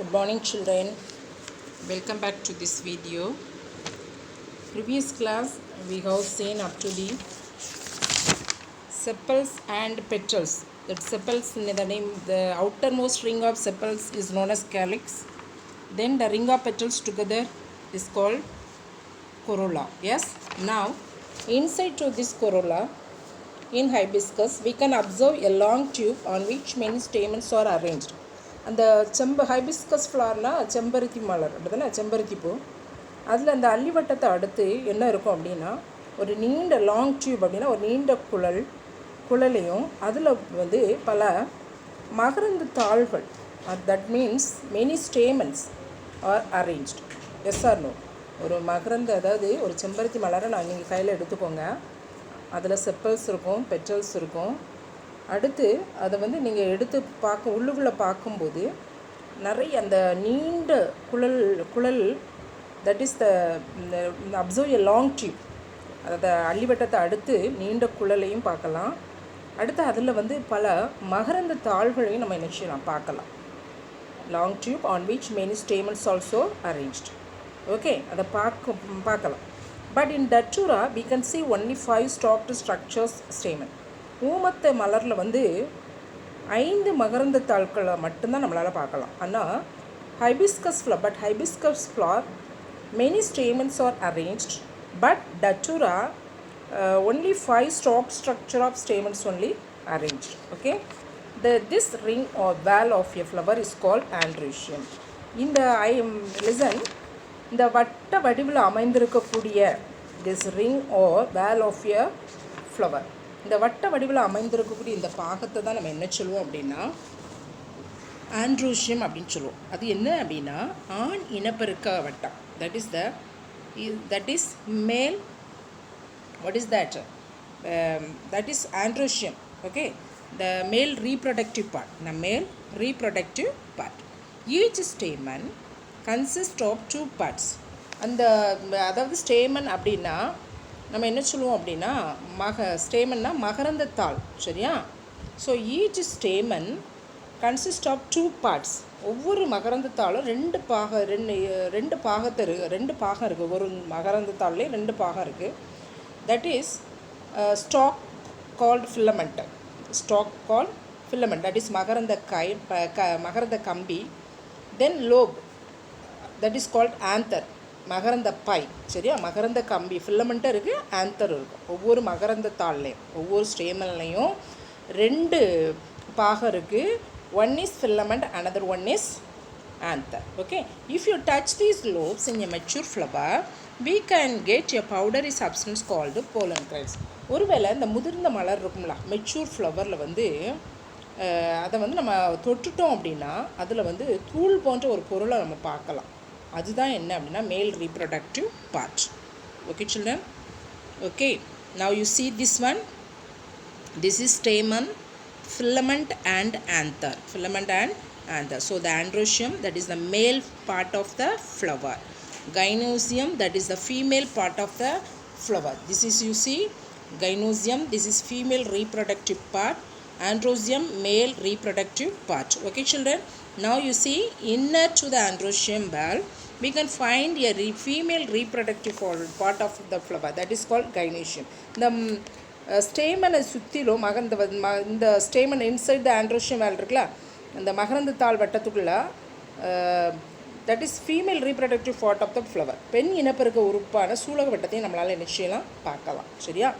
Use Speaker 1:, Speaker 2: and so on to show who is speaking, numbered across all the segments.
Speaker 1: Good morning children, welcome back to this video. Previous class we have seen up to the sepals and petals. That sepals in the name, the outermost ring of sepals is known as calyx. Then the ring of petals together is called corolla. Yes, now inside to this corolla in hibiscus we can observe a long tube on which many stamens are arranged. அந்த hibiscus ஃப்ளவர்னால் செம்பருத்தி மலர் அப்படிதானே, செம்பருத்தி பூ. அதில் அந்த அள்ளிவட்டத்தை அடுத்து என்ன இருக்கும் அப்படின்னா ஒரு நீண்ட லாங் டியூப் அப்படின்னா ஒரு நீண்ட குழலையும் அதில் வந்து பல மகரந்த தாள்கள், that means many stamens are arranged. Yes or no? ஒரு மகரந்த, அதாவது ஒரு செம்பருத்தி மலரை நீங்கள் கையில் எடுத்துக்கோங்க, அதில் செப்பல்ஸ் இருக்கும், பெட்டல்ஸ் இருக்கும். அடுத்து அதை வந்து நீங்கள் எடுத்து உள்ளுக்குள்ளே பார்க்கும்போது நிறைய அந்த நீண்ட குழல் that is the observe a long tube. அதை அள்ளிவட்டத்தை அடுத்து நீண்ட குழலையும் பார்க்கலாம். அடுத்து அதில் வந்து பல மகரந்த தாள்களையும் நம்ம என்ன செய்யலாம், பார்க்கலாம். Long tube on which many stamens also arranged. Okay, அதை பார்க்கலாம். But in Datura we can see only 5 stalked structures stamen. ஊமத்தை மலரில் வந்து 5 மகரந்த தாள்களை மட்டும்தான் நம்மளால் பார்க்கலாம். ஆனால் hibiscus flower many stamens are arranged, but Datura only 5 stalked structure of stamens only arranged. Okay, this ring or valve of a flower is called androecium. இந்த வட்ட வடிவில் அமைந்திருக்கக்கூடிய this ring or valve of a flower, இந்த வட்ட வடிவில் அமைந்திருக்கக்கூடிய இந்த பாகத்தை தான் நம்ம என்ன சொல்லுவோம் அப்படின்னா ஆண்ட்ரோஷியம் அப்படின்னு சொல்லுவோம். அது என்ன அப்படின்னா ஆண் இனப்பெருக்க வட்டம். that is male. What is that? That is androecium. Okay, the male reproductive part. Each stamen consists of 2 parts. அதாவது ஸ்டேமன் அப்படின்னா நம்ம என்ன சொல்லுவோம் அப்படின்னா ஸ்டேமன்னா மகரந்த தாள், சரியா? So each stamen consist of 2 parts. ஒவ்வொரு மகரந்த தாளும் ரெண்டு பாகம் இருக்குது. ஒரு மகரந்த தாள்லேயே 2 பாகம் இருக்குது. That is stalk called filament. That is மகரந்த கம்பி. Then lobe, that is called anther, மகரந்த பை, சரியா? மகரந்த கம்பி, ஃபில்லமெண்ட்டாக இருக்குது, ஆந்தர் இருக்கும். ஒவ்வொரு மகரந்த தாள்லேயும் ஒவ்வொரு ஸ்டேமன்லேயும் 2 பாகம் இருக்குது. One is filament, another one is anther. Okay, if you touch these lobes in a mature flower we can get a powdery substance called pollen grains. ஒருவேளை இந்த முதிர்ந்த மலர் இருக்கும்ல, மெச்சூர் ஃப்ளவரில் வந்து அதை வந்து நம்ம தொட்டுட்டோம் அப்படின்னா அதில் வந்து தூள் போன்ற ஒரு பொருளை நம்ம பார்க்கலாம். அதுதான் என்ன அப்படின்னா மேல் reproductive part. Okay children? Okay, now you see this one. This is stamen, filament and anther. So the androecium, that is the male part of the flower. Gynosium, that is the female part of the flower. This is, you see, gynosium, this is female reproductive part. Androecium, male reproductive part. Okay children, now you see inner to the androecium valve we can find a female reproductive part of the flower, that is called gynosium. The ஸ்டேமனை சுற்றிலும் இந்த stamen inside the androecium whorl இருக்குல்ல, அந்த மகரந்த தாள் வட்டத்துக்குள்ள that is female reproductive part of the flower. பெண் இனப்பெருக்க உறுப்பான சூலக வட்டத்தையும் நம்மளால் என்ன செய்யலாம், பார்க்கலாம், சரியா?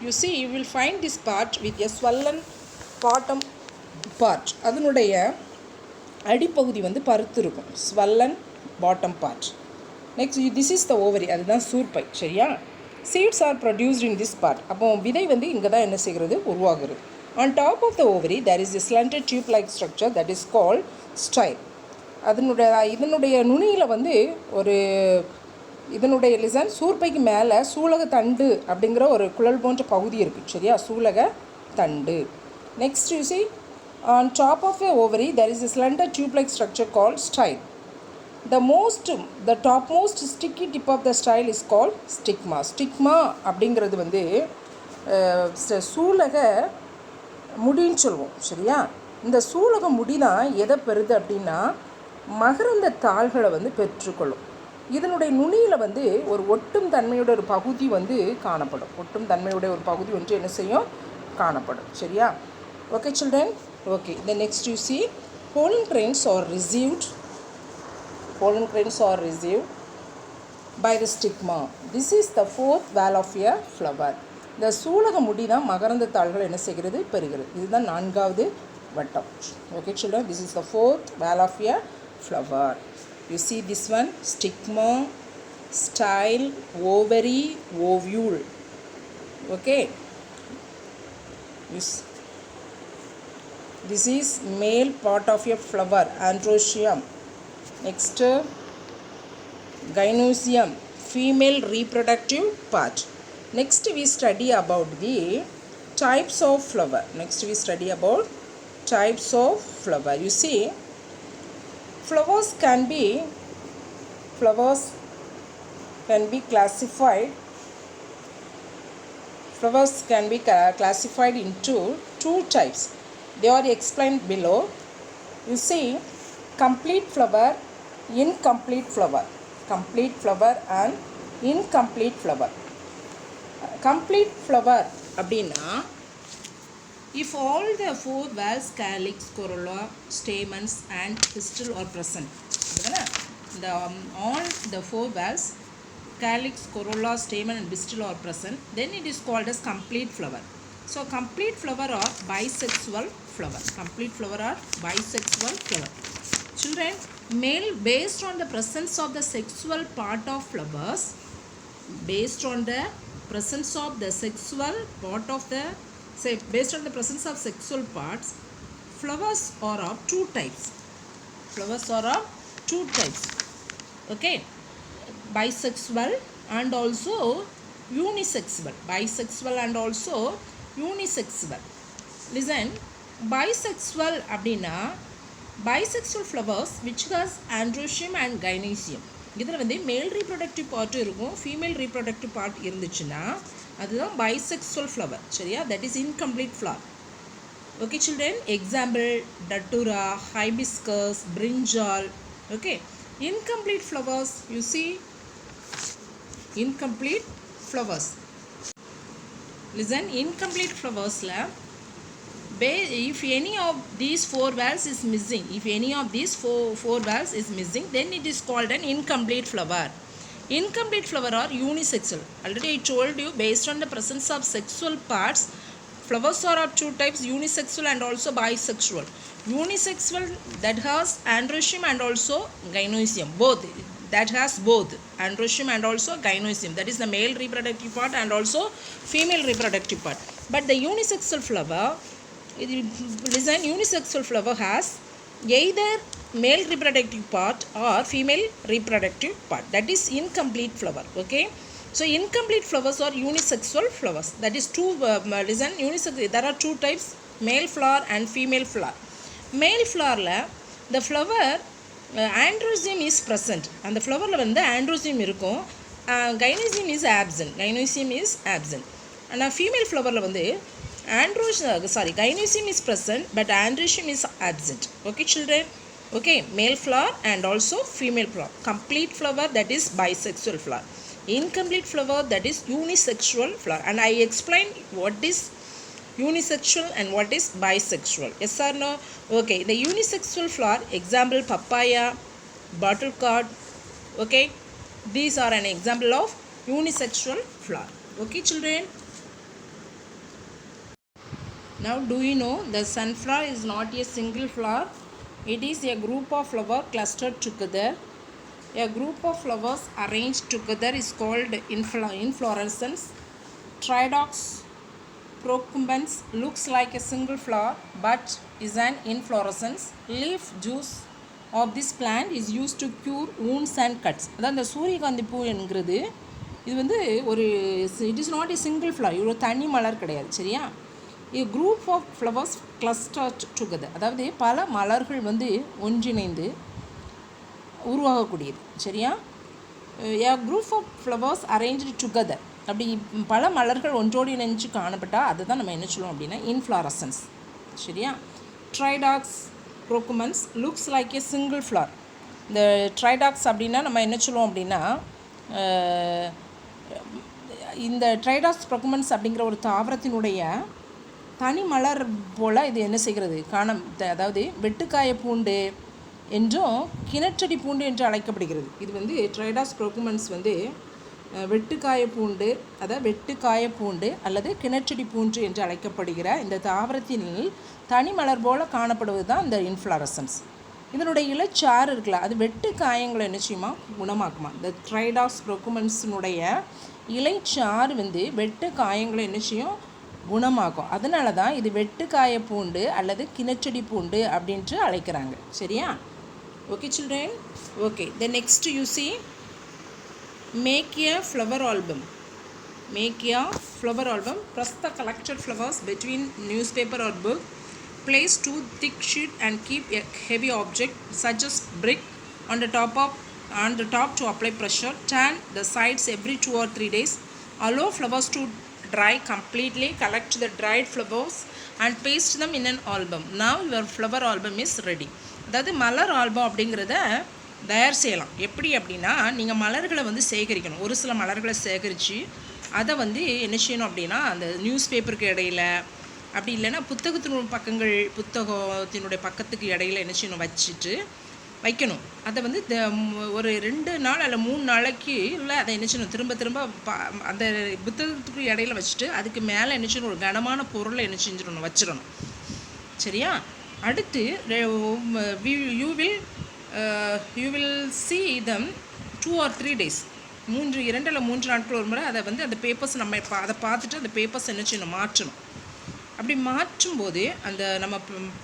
Speaker 1: You see, you will find this part with a swollen bottom part. அதனுடைய அடிப்பகுதி வந்து பருத்து இருக்கும், swollen bottom part. Next, this is the ovary, அதுதான் சூர்பை, சரியா? Seeds are produced in this part. அப்போ விதை வந்து இங்கே தான் என்ன செய்கிறது, உருவாகுது. On top of the ovary there is a slanted tube like structure that is called style. இதனுடைய நுனியில் வந்து ஒரு சூர்பைக்கு மேலே சூலக தண்டு அப்படிங்கிற ஒரு குழல் போன்ற பகுதி இருக்குது, சரியா? சூலக தண்டு. Next you see, on top of a ovary there is a slender tube like structure called style. The topmost sticky tip of the style is called stigma. Stigma அப்படிங்கிறது வந்து சூலக முடின்னு சொல்லுவோம், சரியா? இந்த சூலக முடி தான் எதை பெறுது அப்படின்னா மகரந்த தாள்களை வந்து பெற்றுக்கொள்ளும். இதனுடைய நுனியில் வந்து ஒரு ஒட்டும் தன்மையோட ஒரு பகுதி வந்து காணப்படும். ஒட்டும் தன்மையுடைய ஒரு பகுதி ஒன்று என்ன செய்யும், காணப்படும். சரியா? Okay children. Okay, the next you see pollen grains are received. Pollen grains are received by the stigma. This is the fourth valve of a flower. இந்த சூலக முடி தான் மகரந்த தாள்கள் என்ன செய்கிறது, பெறுகிறது. இதுதான் நான்காவது வட்டம். Okay children, this is the fourth valve of a flower. You see this one, stigma, style, ovary, ovule. Okay, this is male part of a flower, androecium. Next, gynoecium, female reproductive part. Next we study about the types of flower. You see, flowers can be classified into two types. They are explained below. You see, complete flower, incomplete flower and incomplete flower. Complete flower அப்படின்னா, if all the four valves, calyx, corolla, stamens and pistil are present. All the four valves, calyx, corolla, stamen and pistil are present, then it is called as complete flower. So complete flower or bisexual flower. Children, male, based on the presence of the sexual part of flowers, based on the presence of sexual parts, flowers are of two types. Okay, bisexual and also unisexual. Listen, bisexual அப்படின்னா, bisexual flowers which has androecium and gynoecium. இதில் வந்து மேல் reproductive part இருக்கும், female reproductive part இருந்துச்சுன்னா அதுதான் bisexual flower. சரியா? that is incomplete flower. Okay children, example datura, hibiscus, brinjal. Okay, incomplete flowers, you see, incomplete flowers. Listen, incomplete flowers la, if any of these four valves is missing, then it is called an incomplete flower. Incomplete flower or unisexual. Already I told you, based on the presence of sexual parts, flowers are of two types, unisexual and also bisexual. Unisexual, that has androecium and also gynoecium, both. That has both androecium and also gynoecium. That is the male reproductive part and also female reproductive part. But the unisexual flower, listen, unisexual flower has either male reproductive part or female reproductive part. That is incomplete flower. Okay, so incomplete flowers are unisexual flowers. That is two. Listen, unisexual, there are two types, male flower and female flower. Male flower la, the flower androecium is present. And the flower la வந்து androecium இருக்கும், gynoecium is absent. And female flower la வந்து gynoecium is present but androecium is absent. Okay children. Okay, male flower and also female flower. Complete flower, that is bisexual flower. Incomplete flower, that is unisexual flower. And I explained what is unisexual and what is bisexual. Yes or no? Okay, the unisexual flower, example papaya, bottle gourd. Okay, these are an example of unisexual flower. Okay children. Now do you know the sunflower is not a single flower? It is a group of flowers clustered together. A group of flowers arranged together is called inflorescence. Triodox procumbens looks like a single flower but is an inflorescence. Leaf juice of this plant is used to cure wounds and cuts. அதான் இந்த சூரியகாந்தி பூ என்கிறது, இது வந்து ஒரு, it is not a single flower, இது ஒரு தனி மலர் கிடையாது. சரியா? A group of flowers clustered together, அதாவது பல மலர்கள் வந்து ஒன்றிணைந்து உருவாகக்கூடியது. சரியா? A group of flowers arranged together, அப்படி பல மலர்கள் ஒன்றோடு இணைஞ்சு காணப்பட்டால் அதுதான் நம்ம என்ன சொல்லுவோம் அப்படின்னா இன்ஃப்ளாரசன்ஸ். சரியா? Triodox procumbens looks like a single flower இந்த ட்ரைடாக்ஸ் அப்படின்னா நம்ம என்ன சொல்லுவோம் அப்படின்னா இந்த ட்ரைடாக்ஸ் ப்ரொகுமென்ஸ் அப்படிங்கிற ஒரு தாவரத்தினுடைய தனி மலர் போல் இது என்ன செய்கிறது அதாவது வெட்டுக்காய பூண்டு என்றும் கிணற்றடி பூண்டு என்று அழைக்கப்படுகிறது. இது வந்து ட்ரைடாக்ஸ் ப்ரொகுமென்ஸ் வந்து வெட்டுக்காய பூண்டு, அதாவது வெட்டுக்காய பூண்டு அல்லது கிணற்றடி பூண்டு என்று அழைக்கப்படுகிற இந்த தாவரத்தின் தனி மலர் போல் காணப்படுவது தான் இந்த இன்ஃப்ளாரசன்ஸ். இதனுடைய இலைச்சாறு இருக்குல்ல, அது வெட்டு காயங்களை என்ன செய்யுமா, குணமாக்குமா. இந்த ட்ரைடாக்ஸ் ப்ரொகுமென்ஸினுடைய இலைச்சாறு வந்து வெட்டு காயங்களை என்ன செய்யும், குணமாக்கும். அதனால தான் இது வெட்டுக்காய பூண்டு அல்லது கிணற்றடி பூண்டு அப்படின்ட்டு அழைக்கிறாங்க. சரியா? Okay children. Okay, the next you see make a flower album. Make a flower album. Press the collected flowers between newspaper or book. Place 2 thick sheet and keep a heavy object such as brick on the top to apply pressure. Turn the sides every 2 or 3 days. Allow flowers to dry completely. Collect the dried flowers and paste them in an album. Now your flower album is ready. அதாவது மலர் album அப்படிங்கிறத தயார் செய்யலாம். எப்படி அப்படின்னா, நீங்கள் மலர்களை வந்து சேகரிக்கணும். ஒரு சில மலர்களை சேகரித்து அதை வந்து என்ன செய்யணும் அப்படின்னா, அந்த நியூஸ் பேப்பருக்கு இடையில, அப்படி இல்லைன்னா புத்தகத்தினுடைய பக்கத்துக்கு இடையில என்ன செய்யணும், வைக்கணும். அதை வந்து ஒரு 2 நாள் அல்ல 3 நாளைக்கு இல்லை அதை என்ன செய்யணும், திரும்ப அந்த புத்தகத்துக்கு இடையில வச்சுட்டு அதுக்கு மேலே என்ன செய்யணும், ஒரு கனமான பொருளை என்ன செஞ்சிடணும், வச்சிடணும். சரியா? அடுத்து you will see them 2 or 3 days. 2 அல்ல 3 நாட்கள் ஒரு முறை அதை வந்து அந்த பேப்பர்ஸ் நம்ம அதை பார்த்துட்டு அந்த பேப்பர்ஸ் என்ன செய்யணும், மாற்றணும். அப்படி மாற்றும்போது அந்த நம்ம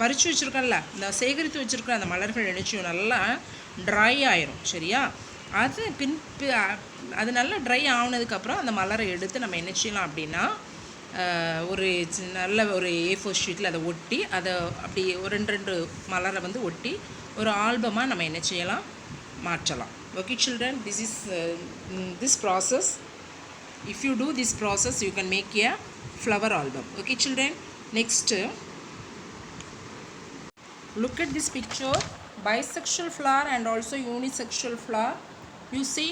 Speaker 1: பறித்து வச்சுருக்கோம்ல, இந்த சேகரித்து வச்சுருக்கிற அந்த மலர்கள் என்ன செய்யும், நல்லா ட்ரை ஆயிரும். சரியா? அது நல்லா ட்ரை ஆனதுக்கப்புறம் அந்த மலரை எடுத்து நம்ம என்ன செய்யலாம் அப்படின்னா, ஒரு நல்ல ஒரு A4 ஷீட்டில் அதை ஒட்டி, அதை அப்படி ஒரு 2 மலரை வந்து ஒட்டி ஒரு ஆல்பமாக நம்ம என்ன செய்யலாம், மாற்றலாம். Okay children, this process, if you do this process you can make a flower album. Okay children, next look at this picture. Bisexual flower and also unisexual flower. You see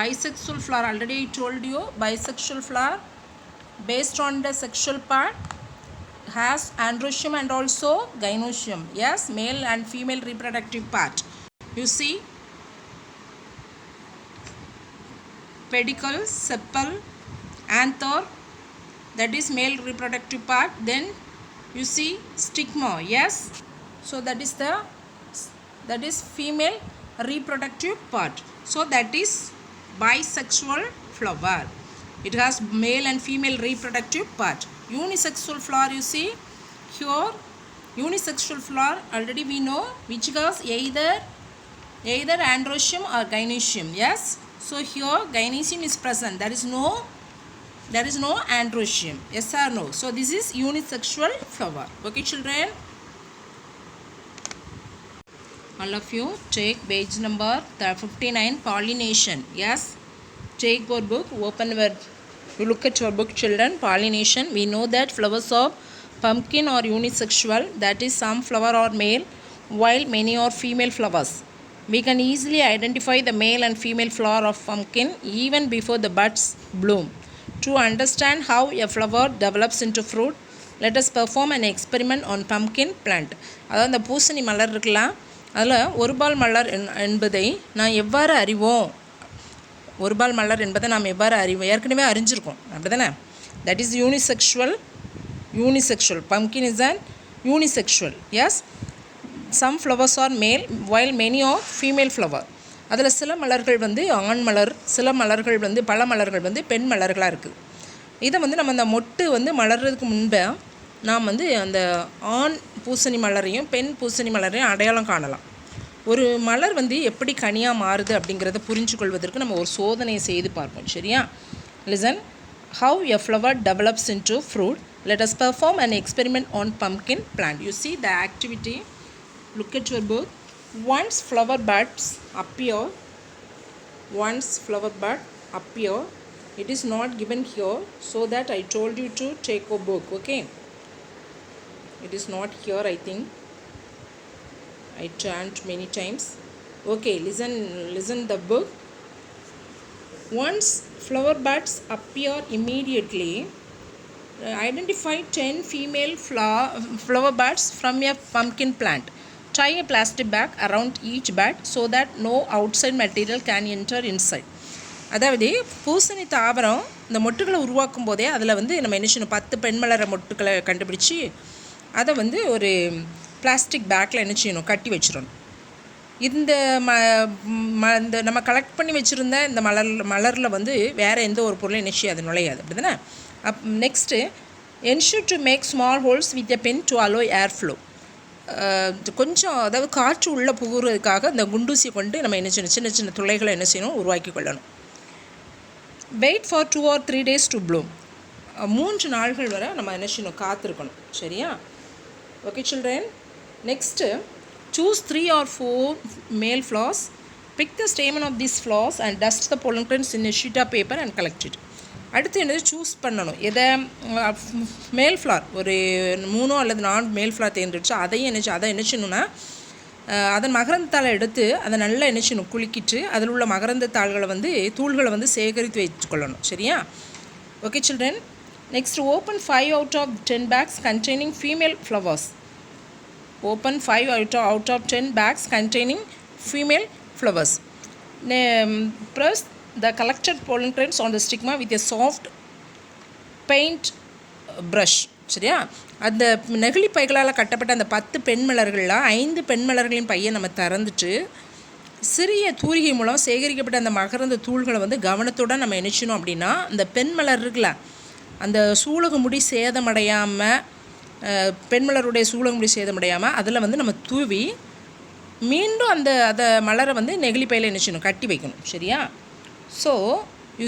Speaker 1: bisexual flower, already I told you, bisexual flower based on the sexual part has androecium and also gynoecium. Yes, male and female reproductive part. You see pedicel, sepal, anther, that is male reproductive part. Then you see stigma. Yes, so that is female reproductive part. So that is bisexual flower. It has male and female reproductive part. Unisexual flower, you see here, unisexual flower already we know which has either androecium or gynoecium. Yes, so here gynoecium is present, there is no androecium. Yes or no? So this is unisexual flower. Okay children, all of you take page number 59, pollination. Yes, take your book, you look at your book children. Pollination, we know that flowers of pumpkin are unisexual, that is some flower are male while many are female flowers. We can easily identify the male and female flower of pumpkin even before the buds bloom. To understand how a flower develops into fruit, let us perform an experiment on pumpkin plant. அதாவது அந்த பூசணி மலர் இருக்கலாம், அதில் ஒருபால் மலர் என்பதை நான் எவ்வாறு அறிவோம், ஒருபால் மலர் என்பதை நாம் எவ்வாறு அறிவோம், ஏற்கனவே அறிஞ்சிருக்கோம் அப்படி தானே. That is unisexual pumpkin is an unisexual. Yes, some flowers are male while many are female flower. அதில் சில மலர்கள் வந்து ஆண் மலர், சில மலர்கள் வந்து பல மலர்கள் வந்து பெண் மலர்களாக இருக்குது. இதை வந்து நம்ம அந்த மொட்டு வந்து மலர்றதுக்கு முன்பே நாம் வந்து அந்த ஆண் பூசணி மலரையும் பெண் பூசணி மலரையும் அடையாளம் காணலாம். ஒரு மலர் வந்து எப்படி கனியாக மாறுது அப்படிங்கிறத புரிஞ்சு கொள்வதற்கு நம்ம ஒரு சோதனையை செய்து பார்ப்போம். சரியா? Listen, how a flower develops into fruit. Let us perform an experiment on pumpkin plant. You see the activity, look at your book. Once flower buds appear, it is not given here, so that I told you to take a book. Okay, it is not here, I think I turned many times. Okay, listen the book. Once flower buds appear immediately, identify 10 female flower buds from a pumpkin plant. Tie a plastic bag around each bud so that no outside material can enter inside. அதாவது பூசணி தாவரம் இந்த மொட்டுக்களை உருவாக்கும் போதே அதில் வந்து நம்ம என்ன செய்யணும், 10 பெண்மலர மொட்டுக்களை கண்டுபிடிச்சி அதை வந்து ஒரு பிளாஸ்டிக் பேக்கில் என்ன செய்யணும், கட்டி வச்சிடணும். இந்த இந்த நம்ம கலெக்ட் பண்ணி வச்சுருந்த இந்த மலரில் வந்து வேறு எந்த ஒரு பொருளும் என்ன செய்யாது, நுழையாது. அப்படி தானே? Next, ensure to make small holes with a pen to allow air flow. கொஞ்சம் அதாவது காற்று உள்ளே புகுறதுக்காக இந்த குண்டூசியை கொண்டு நம்ம என்ன செய்யணும், சின்ன சின்ன துளைகளை என்ன செய்யணும், உருவாக்கி கொள்ளணும். Wait for 2 or 3 days to bloom. 3 நாள்கள் வரை நம்ம என்ன செய்யணும், காத்திருக்கணும். சரியா? Okay children. Next, choose 3 or 4 male flowers. Pick the stamen of these flowers and dust the pollen grains in a sheet of paper and collect it. அடுத்து என்னது, choose பண்ணணும். எதை, மேல் ஃப்ளார் ஒரு 3 அல்லது 4 மேல் ஃப்ளார் தேர்ந்தெடுத்து அதை என்ன செய்யணும்னா அதன் மகரந்தத்தாளை எடுத்து அதை நல்லா என்ன செய்யணும், குலுக்கிட்டு அதில் உள்ள மகரந்த தூள்களை வந்து சேகரித்து வைத்துக்கொள்ளணும். சரியா? Okay children. Next, open 5 out of 10 bags containing female flowers. Open 5 out of 10 bags containing female flowers. Press the collected pollen grains on the stigma with a soft paint brush. சரியா? அந்த நெகிழி பைகளால் கட்டப்பட்ட அந்த 10 பெண்மலர்களில் 5 பெண்மலர்களின் பையை நம்ம திறந்துட்டு சிறிய தூரிகை மூலம் சேகரிக்கப்பட்ட அந்த மகரந்த தூள்களை வந்து கவனத்துடன் நம்ம நினைச்சணும். அப்படின்னா அந்த பெண்மலர் இருக்குல்ல, அந்த சூலக முடி சேதமடையாமல், பெண்மலருடைய சூலக முடி சேதமடையாமல் அதில் வந்து நம்ம தூவி மீண்டும் அதை மலரை வந்து நெகிழி பையில் நினைச்சணும், கட்டி வைக்கணும். சரியா? So, you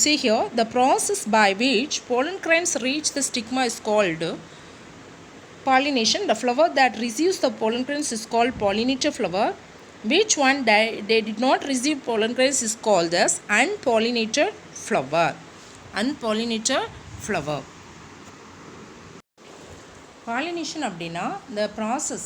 Speaker 1: see here, the process by which pollen grains reach the stigma is called pollination. The flower that receives the pollen grains is called pollinator flower. Which one they did not receive pollen grains is called as unpollinated flower. Unpollinated flower. Pollination அப்படின்னா the process.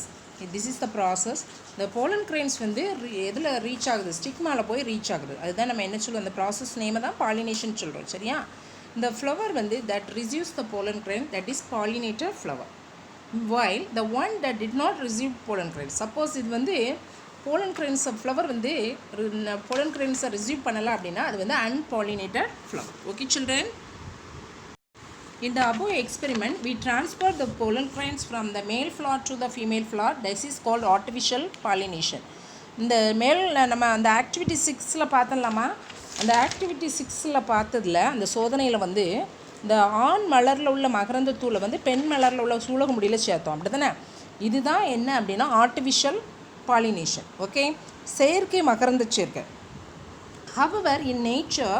Speaker 1: This is the process. The pollen grains வந்து எதில் reach ஆகுது, ஸ்டிக்மாவில் போய் reach ஆகுது. அதுதான் நம்ம என்ன சொல்லுவோம், அந்த ப்ராசஸ் நேமை தான் பாலினேஷன் சொல்கிறோம். சரியா? இந்த ஃப்ளவர் வந்து that receives the pollen grain, that is pollinator flower. While the one that did not receive pollen grains, suppose இது வந்து pollen grains ஃப்ளவர் வந்து pollen grains ரிசீவ் பண்ணலை அப்படின்னா அது வந்து unpollinated flower. Okay children? In the above experiment, we transfer the pollen grains from the male flower to the female flower. This is called artificial pollination. இந்த நம்ம அந்த activity 6ல் பார்த்தலாமா, அந்த activity 6ல் பார்த்ததில் அந்த சோதனையில் வந்து இந்த ஆண் மலரில் உள்ள மகரந்த தூளை வந்து பெண் மலரில் உள்ள சூலக முடியில் சேர்த்தோம். அப்படி தானே? இதுதான் என்ன அப்படின்னா ஆர்டிஃபிஷியல் பாலினேஷன். ஓகே, செயற்கை மகரந்த சேர்க்கை. However, in nature,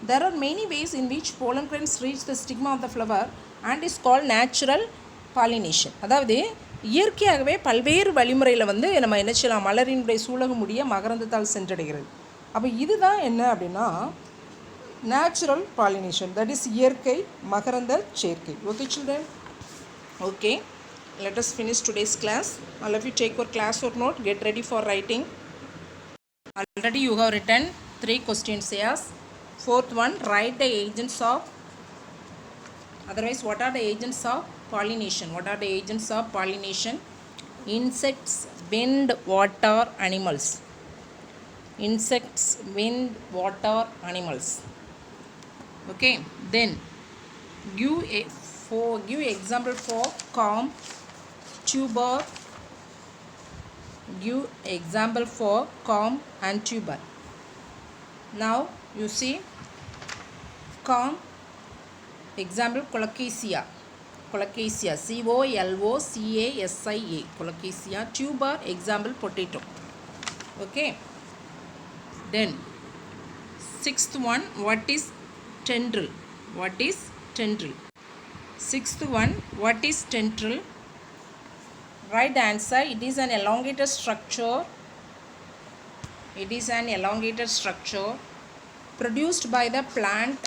Speaker 1: there are many ways in which pollen grains reach the stigma of the flower and is called natural pollination. அதாவது இயற்கையாகவே பல்வேறு வழிமுறையில் வந்து நம்ம என்ன செய்யலாம், மலரினுடைய சூலக முடிய மகரந்தத்தால் சென்றடைகிறது. அப்போ இதுதான் என்ன அப்படின்னா நேச்சுரல் பாலினேஷன், தட் இஸ் இயற்கை மகரந்த சேர்க்கை. Okay children? Okay, let us finish today's class. All of you take your class or note, get ready for writing. Already you have written 3 questions here. Fourth one, write the agents of, otherwise what are the agents of pollination? What are the agents of pollination? Insects, wind, water, animals. Insects, wind, water, animals. Okay, then give example for comb, tuber. Give example for comb and tuber. Now you see comb, example colocasia, colocasia, C-O-L-O-C-A-S-I-A, colocasia. Tuber, example potato. Okay, then 6th one, what is tendril? What is tendril? 6th one, what is tendril? Right answer, it is an elongated structure. It is an elongated structure produced by the plant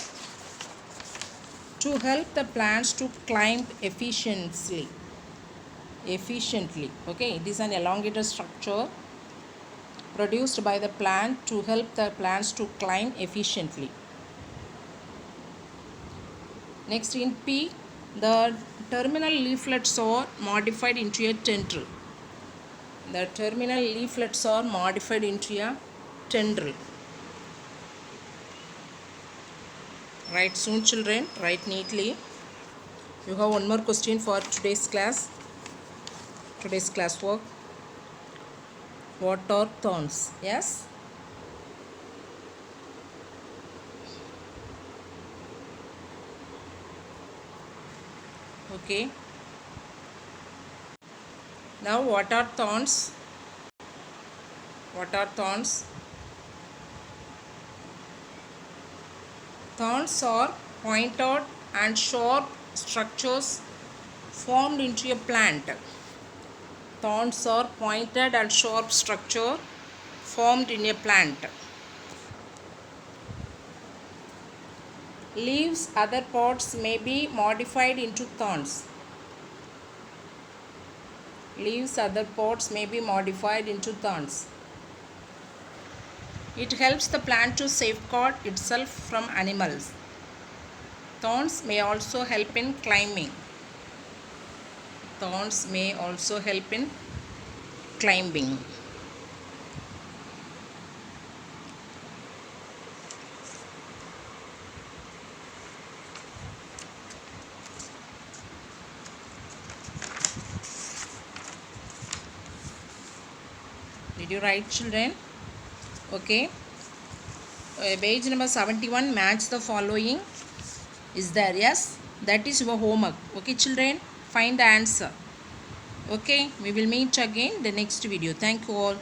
Speaker 1: to help the plants to climb efficiently. Okay, it is an elongated structure produced by the plant to help the plants to climb efficiently. Next in P, the terminal leaflets are modified into a tendril. The terminal leaflets are modified into a tendril. Write soon, children. Write neatly. You have one more question for today's class. Today's classwork. What are thorns? Yes? Okay. Now what are thorns? What are thorns? Thorns are pointed and sharp structures formed into a plant. Thorns are pointed and sharp structure formed in a plant. Leaves, other parts may be modified into thorns. Leaves, other parts may be modified into thorns. It helps the plant to safeguard itself from animals. Thorns may also help in climbing. Thorns may also help in climbing. Did you write, children? Okay. Page number 71, match the following is there. Yes, that is your homework. Okay, children, find the answer. Okay, we will meet again the next video. Thank you all.